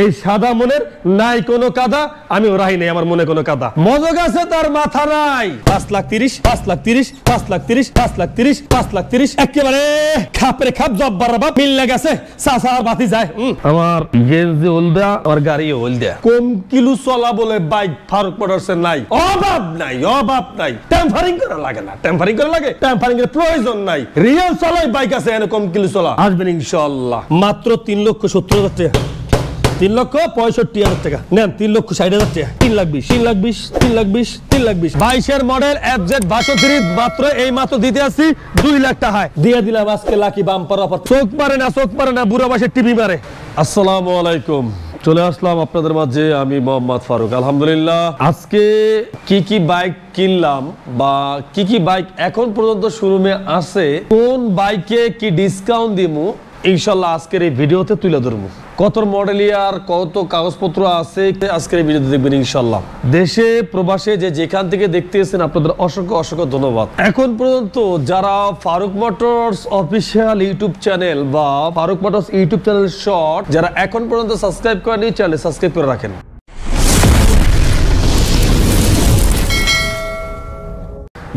এই সাদা মনের নাই কোনো কাদা, আমি ওরাই নেই আমার মনে কোনো কাদা। মজক আছে তার মাথা নাই। 5,30,000 একেবারে খাপরে খাপ জব্বার বাপ মিল গেছে সাসার বাতি যায়। আমার গেঞ্জি ওলদা আর গাড়ি ওলদা, কম কিলো চলা বলে বাইক ফারুক মোটরসের নাই, অভাব নাই। টেম্পারিং করা লাগে না, টেম্পারিং এর প্রয়োজন নাই। রিয়েল চলাই বাইক আছে এরকম কিলো চলা আসবেন ইনশাআল্লাহ। মাত্র 3,70,000 টাকা, 3,65,000 টাকা নেন। 3,60,000 টাকা, 3,20,000, 3,20,000। 22-এর মডেল FZ 62 মাত্র এই মাত্র দিতে আসছি 2 লাখ টাকায় দিয়ে দিলাম আজকে লাকি বাম্পার অফার। চোখ মারে না বুড়া বয়সে টিভি মারে। আসসালামু আলাইকুম, চলে আসলাম আপনাদের মাঝে আমি মোহাম্মদ ফারুক। আলহামদুলিল্লাহ, আজকে কি বাইক কিনলাম বা কি বাইক এখন পর্যন্ত শোরুমে আছে, কোন বাইকে কি ডিসকাউন্ট দিমু ইনশাআল্লাহ আজকের এই ভিডিওতে তুলে ধরবো। কত মডেল ইয়ার, কত কাগজপত্র আছে আজকের এই ভিডিওতে দেখবেন ইনশাআল্লাহ। দেশে প্রবাসে যেখান থেকে দেখতেছেন আপনাদের অসংখ্য ধন্যবাদ। এখন পর্যন্ত যারা Farooq motors official YouTube channel বা Farooq motors YouTube channel short যারা এখন পর্যন্ত সাবস্ক্রাইব করেনি, চ্যানেল সাবস্ক্রাইব করে রাখেন।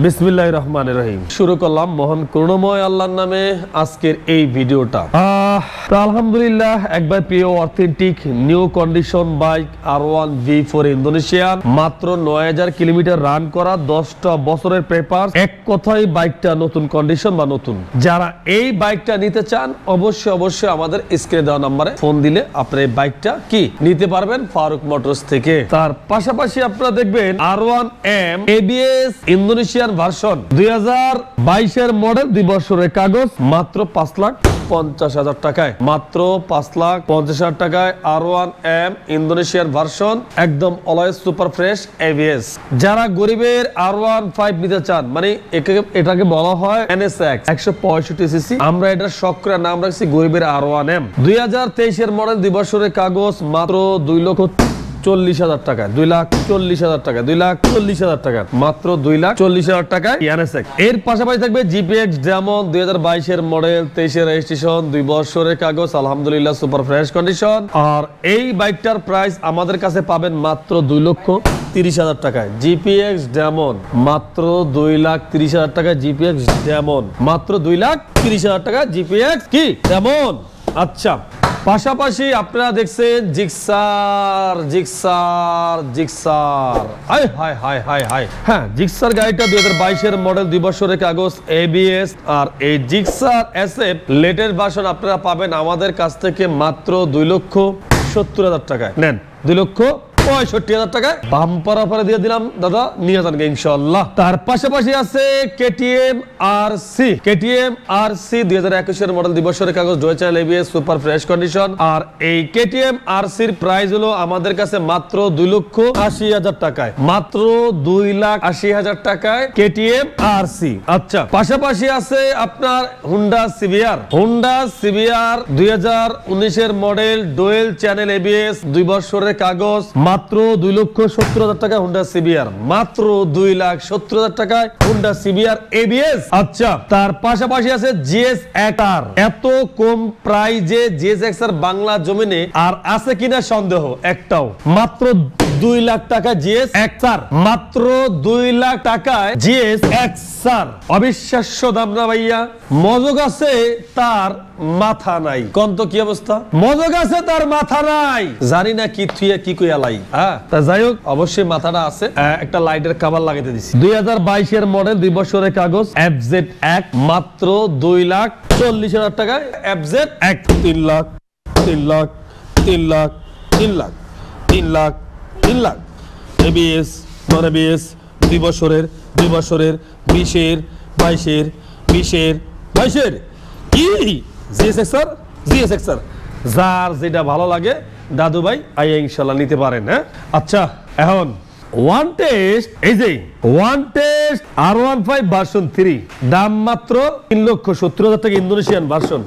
বিসমিল্লাহির রহমানির রহিম। শুরু করলাম মহান করুণাময় আল্লাহর নামে আজকের এই ভিডিওটা। আলহামদুলিল্লাহ, একবার প্রিয় authentic new condition bike R1 V4 Indonesian, মাত্র 9,000 কিলোমিটার রান করা, 10টা বছরের পেপার। এক কথায় বাইকটা নতুন কন্ডিশন বা নতুন। যারা এই বাইকটা নিতে চান অবশ্যই আমাদের স্ক্রিনে দেওয়া নম্বরে ফোন দিলে আপনারা এই বাইকটা কি নিতে পারবেন ফারুক মোটরস থেকে। তার পাশাপাশি আপনারা দেখবেন R1M ABS ইন্দোনেশিয়ান ভার্সন 2022-এর মডেল, 2 বছরের কাগজ, মাত্র 5,50,000 টাকায়, মাত্র 5,50,000 টাকায় R1M ইন্দোনেশিয়ান ভার্সন, একদম অলওয়েজ সুপার ফ্রেশ ABS। যারা গরিবের R15 নিতে চান, মানে এটাকে বলা হয় NSX 165 সিসি, আমরা এটার শখ করে নাম রাখছি গরিবের R1M। 2023-এর মডেল, 2 বছরের কাগজ, মাত্র 2,40,000 টাকা, 2,40,000 টাকা, 2,40,000 টাকা, মাত্র 2,40,000 টাকায় NSX। এর পাশাপাশি থাকবে GPX Demon 2022-এর মডেল, 23-এর রেজিস্ট্রেশন, 2 বছরের কাগজ, আলহামদুলিল্লাহ সুপার ফ্রেশ কন্ডিশন। আর এই বাইকটার প্রাইস আমাদের কাছে পাবেন মাত্র 2,30,000 টাকায়। GPX Demon মাত্র 2,30,000 টাকা, GPX Demon মাত্র 2,30,000 টাকা, GPX কি Demon। আচ্ছা, পাশাপাশি আপনারা দেখছেন জিক্সার। হ্যাঁ, জিক্সার গাড়িটা 2022-এর মডেল, 2 বছরের কাগজ, ABS। আর এই জিক্সার SF লেটেস্ট ভার্সন আপনারা পাবেন আমাদের কাছ থেকে মাত্র 2,70,000 টাকায়। নেন 2,65,000 টাকায় বাম্পার অফারে দিয়ে দিলাম দাদা, নিয়ে যান ইনশাআল্লাহ। তার পাশাপাশি আছে KTM RC 2021-এর মডেল, 2 বছরের কাগজ, dual channel ABS, super fresh condition. আর এই KTM RC-র প্রাইস হলো আমাদের কাছে মাত্র 2,80,000 টাকায়, মাত্র 2,80,000 টাকায় KTM RC। আচ্ছা, পাশাপাশি আছে আপনার হুন্ডা CBR 2019-এর মডেল, ডুয়াল চ্যানেল ABS, 2 বছরের কাগজ, মাত্র 2,70,000 টাকা হুন্ডা CBR, মাত্র 2,70,000 টাকায় হুন্ডা CBR ABS। আচ্ছা, তার পাশাপাশি আছে GS XR। এত কম প্রাইজে GS XR বাংলা জমিনে আর আছে কিনা সন্দেহ একটাও। মাত্র 2 লাখ টাকা GS XR, মাত্র 2 লাখ টাকায় GS XR। অবিশ্বাস্য দাম না ভাইয়া? মজক আছে তার মাথা নাই। কোন তো কি অবস্থা? মজক আছে তার মাথা নাই, জানি না কি থুইয়া কি কইয়া লাই। হ্যাঁ, তা যাই হোক, অবশ্যই মাথাটা আছে। একটা লাইটের কভার লাগাইতে দিছি। 2022-এর মডেল, 2 বছরের কাগজ, FZ1 মাত্র 2,40,000 টাকায় FZ1। 3 লাখ ABS নন ABS, 2 বছরের 20-এর 22-এর কি GS XR। যার যেটা ভালো লাগে দাদু ভাই আইয়া ইনশাআল্লাহ নিতে পারেন। হ্যাঁ, আচ্ছা, এখন ওয়ান টেস্ট, এই যে ওয়ান টেস্ট R15 ভার্সন 3, দাম মাত্র 3,70,000 টাকা ইন্দোনেশিয়ান ভার্সন,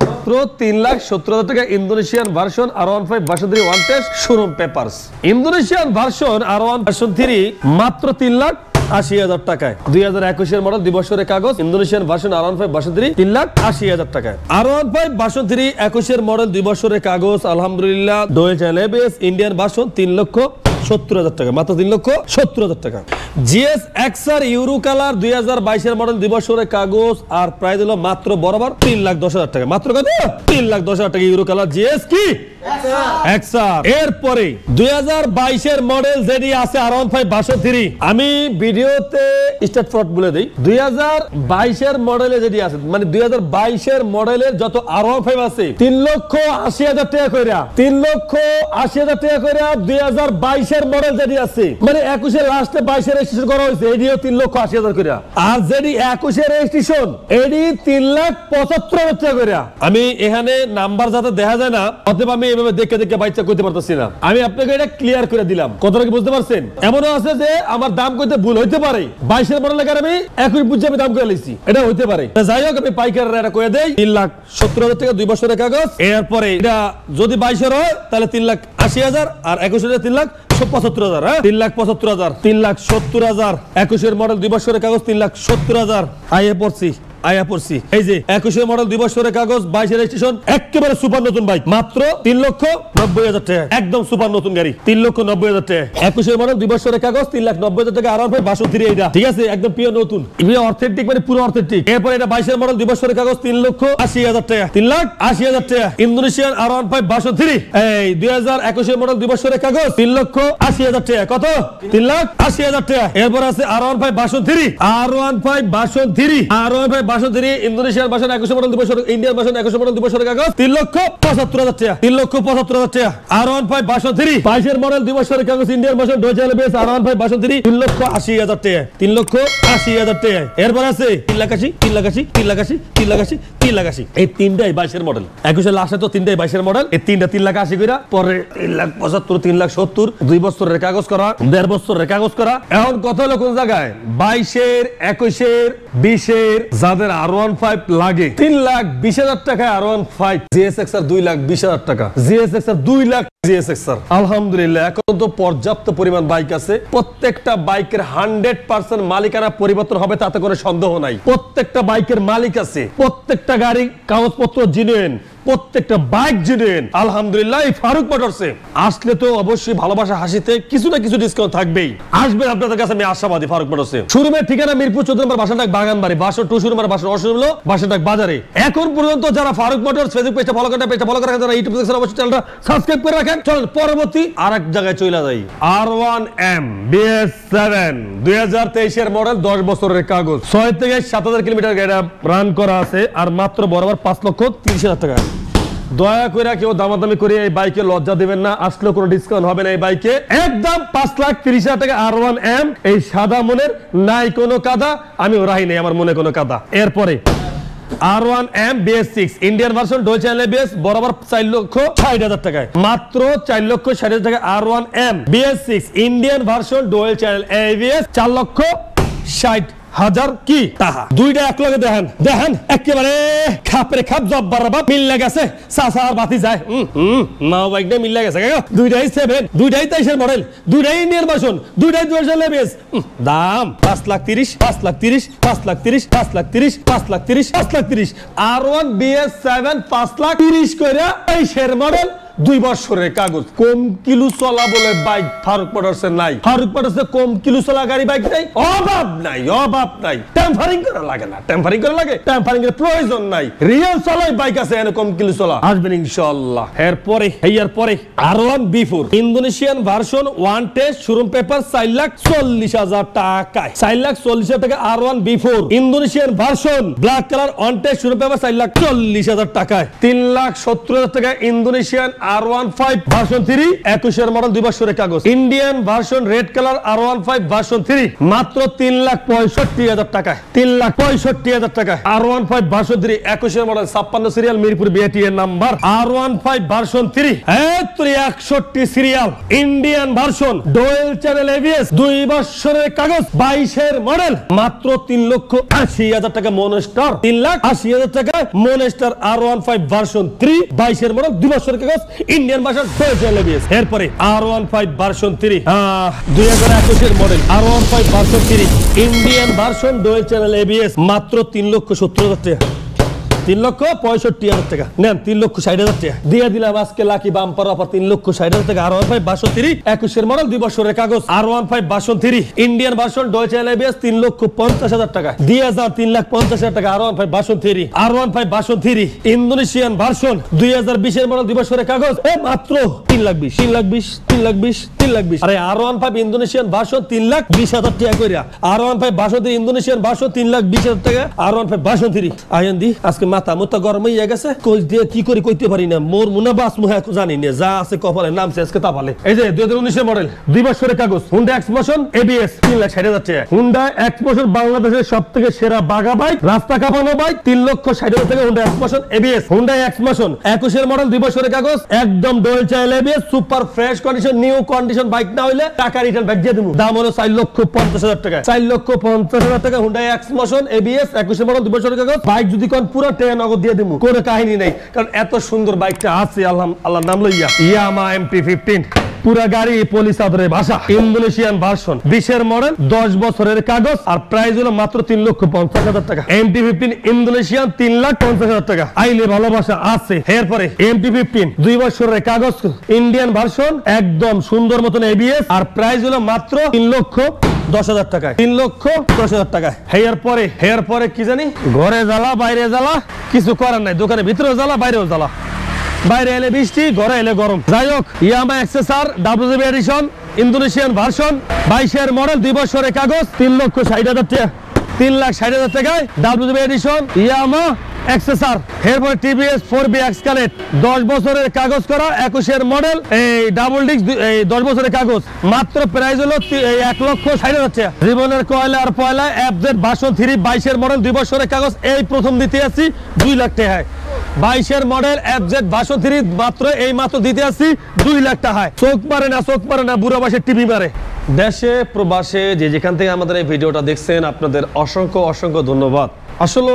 মাত্র 3,70,000 টাকা Indonesian version R15 version 3 one test showroom papers. Indonesian version R1 version 3 মাত্র 3,70,000 3,80,000 টাকায়। 2021 মডেল 2 বছরের কাগজ, ইন্দোনেশিয়ান ভার্সন R15 ভার্সন 3 3,80,000 টাকায়। R15 ভার্সন 3 21 মডেল 2 বছরের কাগজ, আলহামদুলিল্লাহ dual channel ABS, Indian version 3,70,000 টাকা, মাত্র 3,70,000 টাকা। GS XR euro colour 2022 model 2 বছরের কাগজ, আর প্রাইস হলো মাত্র বরাবর 3,10,000 টাকা। মাত্র কত? 3,10,000 টাকা ইউরো কালার GS কি XR। এরপরে 2022 মডেল যেটি আছে R15 ভার্সন 3, আমি ভিডিওতে স্টার্ট ফরওয়ার্ড বলে দেই। 2022 মডেলে যেটি আছে, মানে 2022 মডেলের যত R15 আছে 3,80,000 টাকা কইরা, 3,80,000 টাকা কইরা 2022 মডেল যেটি আছে, মানে 21 এর লাস্টে 22 এর রেজিস্ট্রেশন করা হয়েছে, এটিও 3,80,000 কইরা। আর যেটি 21 এর রেজিস্ট্রেশন, এটি 3,75,000 টাকা কইরা। আমি এখানে নাম্বার যাতে দেখা যায় না, অতএব আমি এভাবে দেখে দেখে বাইচা কইতে পারতেছি না। আমি আপনাকে এটা ক্লিয়ার করে দিলাম, কথাটা কি বুঝতে পারছেন? এমনও আছে যে আমার দাম কইতে ভুল হইতে পারে, 22 এর মডেল লাগার আমি 21 বুঝে আমি দাম করে লইছি, এটা হইতে পারে। যাই হোক, আমি পাইকাররা এটা কইয়া দেই 3,70,000 টাকা 2 বছরের কাগজ। এরপরে এটা যদি 22 এর হয় তাহলে 3,80,000, আর 21 এর 3,75,000, হ্যাঁ 3,75,000, 3,70,000। 21 এর মডেল 2 বছরের কাগজ 3,70,000। আয়া পড়ছি এই যে 21 এর মডেল 2 বছরের কাগজ, 22 এর রেজিস্ট্রেশন, একেবারে সুপার নতুন বাইক, মাত্র 3,90,000 টাকা, একদম সুপার নতুন গাড়ি, 3,90,000 টাকা। 21 এর মডেল 2 বছরের কাগজ, 3,90,000 টাকা। R15 ভার্সন 3 এইটা, ঠিক আছে, একদম পিওর নতুন, এটা অথেন্টিক, মানে পুরো অথেন্টিক। এরপর এটা 22 এর মডেল 2 বছরের কাগজ, 3,80,000 টাকা, 3,80,000 টাকা। ইন্দোনেশিয়ান R15 ভার্সন 3, এই 2021 এর মডেল 2 বছরের কাগজ, 3,80,000 টাকা। কত? 3,80,000 টাকা। এরপর আছে R15 version 3, R15 version 3, R15 version 3 Indonesian version 21 model 2 বছর, ইন্ডিয়ান ভার্সন 21 মডেল 2 বছরের কাগজ, 3,75,000 টাকা, 3,75,000 টাকা। R15 ভার্সন 3 22 এর মডেল 2 বছরের কাগজ, Indian version dual channel ABS, R15 version 3 3,80,000 টাকা, 3,80,000 টাকা। এরপর আছে 3,80,000, 3,80,000, 3,80,000, 3,80,000, 3,80,000। এই তিনটাই 22 এর মডেল, 21 এর লাস্টে তো তিনটাই 22 এর মডেল। এই তিনটা 3,80,000 কইরা, পরে 3,75,000, 3,70,000, 2 বছরের কাগজ করা, 1.5 বছরের কাগজ করা। এখন কত হলো কোন জায়গায়? 22 এর, 21 এর, 20 এর যাদের R15 লাগে 3,20,000 টাকা R15, GS XR 2,20,000 টাকা, GS XR 2 lakh, GS XR আলহামদুলিল্লাহ এখন তো পর্যাপ্ত পরিমাণ বাইক আছে। প্রত্যেকটা বাইকের 100% মালিকানা পরিবর্তন হবে, তাতে কোনো সন্দেহ নাই। প্রত্যেকটা বাইকের মালিক আছে, প্রত্যেকটা গাড়ি কাগজপত্র জেনুইন, প্রত্যেকটা বাইক জেনুইন আলহামদুলিল্লাহ। এই ফারুক মোটরসে আসলে তো অবশ্যই ভালোবাসা হাসিতে কিছু না কিছু ডিসকাউন্ট থাকবেই। আসবেন আপনাদের কাছে, আমি আশাবাদী। ফারুক মোটরসে শোরুমের ঠিকানা মিরপুর 14 নম্বর, বাসানটাক বাগানবাড়ি, বাসন 2 শোরুমের বাসন হলো বাসানটাক বাজারে। এখন পর্যন্ত যারা ফারুক মোটরস ফেসবুক পেজটা ফলো করেন, পেজটা ফলো করে রাখেন, যারা ইউটিউব দেখছেন অবশ্যই চ্যানেলটা সাবস্ক্রাইব করে রাখেন। চলুন পরবর্তী আরেক জায়গায় চলে যাই। R1M BS7 2023 এর মডেল, 10 বছরের কাগজ, 6 থেকে 7,000 কিলোমিটার গাড়ি রান করা আছে, আর মাত্র বরাবর 5,30,000 টাকা। দয়া করে কেউ দামাদামি করে এই বাইকে লজ্জা দিবেন না, আসলে কোনো ডিসকাউন্ট হবে না এই বাইকে, একদম 5,30,000 টাকা R1M। এই সাদা মনের নাই কোনো কাদা, আমি রাহি নেই আমার মনে কোনো কাদা। এরপরে R1M BS6 Indian version dual channel ABS, বরাবর 4,60,000 টাকায়, মাত্র 4,60,000 টাকা R1M BS6 Indian version dual channel ABS, 4,60,000 কি তাহা। দুইটা এক লগে দেখেন, দেখেন একেবারে খাপরে খাপ জব্বার বাপ মিল গেছে, সাসার বাতি যায়, নাও বাইকটা মিল গেছে। দুইটাই 7, দুইটাই 23 এর মডেল, দুইটাই ইন্ডিয়ান ভার্সন, দুইটাই ডুয়াল চ্যানেল ABS। দাম 5,30,000, 5,30,000, 5,30,000, 5,30,000, 5,30,000, 5,30,000। R1 BS7 5,30,000 কইরা 23 এর মডেল, 2 বছরের কাগজ, কম কিলো চলা বলে বাইক ফারুক মোটরসে নাই। ফারুক মোটরসে কম কিলো চলা গাড়ি বাইক নাই, অভাব নাই, অভাব নাই। টেম্পারিং করা লাগে না, টেম্পারিং করা লাগে, টেম্পারিং এর প্রয়োজন নাই। রিয়েল চলাই বাইক আছে এনে কম কিলো চলা, আসবেন ইনশাআল্লাহ। এরপরে R1 B4 Indonesian version 1 test, showroom paper 4,40,000 টাকায়, 4,40,000 টাকা R1 B4 Indonesian version, black colour 1 test, showroom paper 4,40,000 টাকায়, 3,70,000 টাকা ইন্দোনেশিয়ান R15 ভার্সন 3 21 এর মডেল, 2 বছরের কাগজ, Indian version red colour R15 version 3 মাত্র 3,65,000 টাকায়, 3,65,000 টাকায়। R15 ভার্সন 3 21 এর মডেল, 56 সিরিয়াল, মিরপুর বিআইটি এর number. R15 version 3 61 serial, Indian version dual channel ABS, 2 বছরের কাগজ, 22 এর মডেল, মাত্র 3,80,000 টাকা মনস্টার, 3,80,000 টাকা মনস্টার। R15 ভার্সন 3 22 এর মডেল, 2 বছরের কাগজ, ইন্ডিয়ান ভার্সন ডুয়েল এবিএস। এরপরে R15 ভার্সন 3 2021 এর model R15 version 3 Indian version dual channel ABS মাত্র 3,70,000 টাকা, 3,65,000 টাকা নেন, 3,60,000 টাকা দিয়ে দিলাম আজকে লাকি বাম্পার অফার 3,60,000 টাকা। R15 ভার্সন 3 21 এর মডেল 2 বছরের কাগজ R15 version 3 Indian version dual channel ABS 3,50,000 টাকা দিয়ে যান 3,50,000 টাকা। R15 version 3 R15 version 3 Indonesian version 2020 এর মডেল 2 বছরের কাগজ মাত্র 3,20,000 আরে R15 ইন্দোনেশিয়ান ভার্সন 3,20,000 টাকা কইরা R15 ভার্সন 3 ইন্দোনেশিয়ান ভার্সন 3,20,000 টাকা R15 ভার্সন 3 আইএনডি আজকে মাথা মুতা গরম হয়ে গেছে, কই দিয়ে কি করে কইতে পারি না, মোর মুনাবাস মুহা জানি না, যা আছে কপালে নামছে আজকে তাপালে। এই যে 2019 এর মডেল 2 বছরের কাগজ হুন্ডা এক্সমোশন এবিএস 3,60,000 টাকা। হুন্ডা এক্সমোশন বাংলাদেশের সবথেকে সেরা বাগা বাইক, রাস্তা কাঁপানো বাইক, 3,60,000 টাকা হুন্ডা এক্সমোশন এবিএস। হুন্ডা এক্সমোশন 21 এর মডেল 2 বছরের কাগজ একদম dual channel ABS super fresh condition new condition bike না হইলে টাকা রিটার্ন ব্যাক দিয়ে দেব। দাম হলো 4,50,000 টাকা, 4,50,000 টাকা হুন্ডা এক্সমোশন এবিএস 21 এর মডেল 2 বছরের কাগজ। বাইক যদি কোন পুরো টাকা নগদ দিয়ে দেব, কোনো কাহিনী নাই, কারণ এত সুন্দর বাইকটা আছে আল্লাহর নাম লইয়া। ইয়ামা MP15 পুরা গাড়ি পুলিশ আদরের ভাষা ইন্দোনেশিয়ান ভার্সন 20 এর মডেল 10 বছরের কাগজ আর প্রাইস হলো মাত্র 3,50,000 টাকা। MP15 ইন্দোনেশিয়ান 3,50,000 টাকা আইলে ভালোবাসা আছে। এরপরে MP15 2 বছরের কাগজ ইন্ডিয়ান ভার্সন একদম সুন্দর মতন এবিএস আর প্রাইস হলো মাত্র 3,10,000 টাকায়, 3,10,000 টাকায়। হেয়ার পরে কি জানি ঘরে জ্বালা বাইরে জ্বালা, কিছু করার নাই, দোকানের ভিতরে জ্বালা বাইরেও জ্বালা, বাইরে এলে বৃষ্টি ঘরে এলে গরম। যাই হোক Yamaha XSR WGB edition Indonesian version 22 এর মডেল 2 বছরের কাগজ 3,60,000 টাকা, 3,60,000 টাকায় WGB এডিশন ইয়ামা এক্সএসআর। এরপর টিভিএস 4B এক্সকানেট 10 বছরের কাগজ করা 21 এর মডেল এই ডাবল ডিস্ক 10 বছরের কাগজ মাত্র প্রাইস হলো 1,60,000 টাকা। জীবনের কয়লা আর পয়লা FZ ভার্সন 3 22 এর মডেল 2 বছরের কাগজ এই প্রথম দিতে আসি 2 লাখ টাকায়। 22 এর মডেল FZ ভার্সন 3 মাত্র এই মাত্র দিতে আসি 2 লাখ টাকায়। চোখ মারে না বুড়া বয়সে টিভি মারে। দেশে প্রবাসে যে যেখান থেকে আমাদের এই ভিডিওটা দেখছেন আপনাদের অসংখ্য ধন্যবাদ। আসলে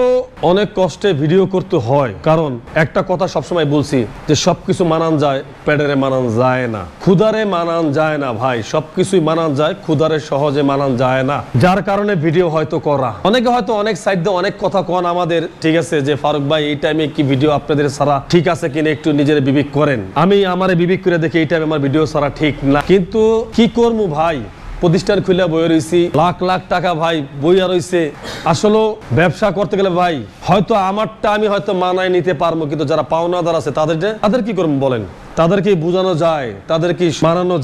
অনেক কষ্টে ভিডিও করতে হয়, কারণ একটা কথা সবসময় বলছি যে সবকিছু মানান যায়, পেটেরে মানান যায় না, ক্ষুধারে মানান যায় না ভাই, সবকিছুই মানান যায়, ক্ষুধারে সহজে মানান যায় না, যার কারণে ভিডিও হয়তো করা। অনেকে হয়তো অনেক সাইড দিয়ে অনেক কথা কন আমাদের, ঠিক আছে যে ফারুক ভাই এই টাইমে কি ভিডিও আপনাদের ছাড়া ঠিক আছে কিনা একটু নিজের বিবেক করেন। আমি আমারে বিবেক করে দেখি এই টাইমে আমার ভিডিও ছাড়া ঠিক না, কিন্তু কি করবো ভাই, প্রতিষ্ঠান খুলে বই রয়েছি, লাখ লাখ টাকা ভাই বইয়া রয়েছে। আসলে ব্যবসা করতে গেলে ভাই হয়তো আমারটা আমি হয়তো মানায় নিতে পারবো, কিন্তু যারা পাওনাদার আছে তাদের কি করবো বলেন, তাদেরকে বোঝানো যায়, তাদেরকে মানানো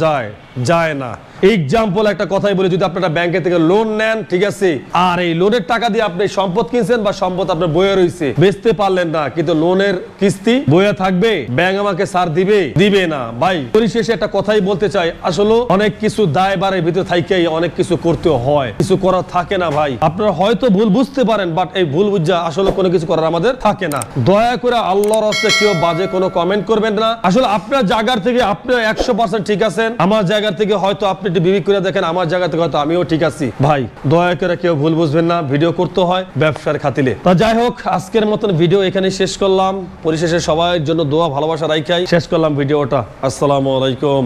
যায় না। এক্সাম্পল একটা কথাই বলি, যদি আপনারা ব্যাংকে থেকে লোন নেন, ঠিক আছে, আর এই লোনের টাকা দিয়ে আপনি সম্পদ কিনছেন বা সম্পদ আপনার বইয়ে রয়েছে, বেচতে পারলেন না, কিন্তু লোনের কিস্তি বইয়ে থাকবে, ব্যাংক আমাকে ছাড় দিবে না ভাই। পরিশেষে একটা কথাই বলতে চাই, আসলে অনেক কিছু দায় বারের ভিতরে থাইকেই অনেক কিছু করতে হয়, কিছু করার থাকে না ভাই। আপনারা হয়তো ভুল বুঝতে পারেন, বাট এই ভুল বুঝা আসলে কোনো কিছু করার আমাদের থাকে না। দয়া করে আল্লাহর রাস্তায় কেউ বাজে কোনো কমেন্ট করবেন না। আসলে আপনার জায়গার থেকে আপনি 100% ঠিক আছেন, আমার জায়গা থেকে হয়তো আপনি একটু বিবেক করে দেখেন, আমার জায়গা থেকে হয়তো আমিও ঠিক আছি ভাই। দয়া করে কেউ ভুল বুঝবেন না, ভিডিও করতে হয় ব্যবসার খাতিরে। তা যাই হোক, আজকের মতন ভিডিও এখানে শেষ করলাম। পরিশেষে সবার জন্য দোয়া ভালোবাসা রাখাই শেষ করলাম ভিডিওটা। আসসালামু আলাইকুম।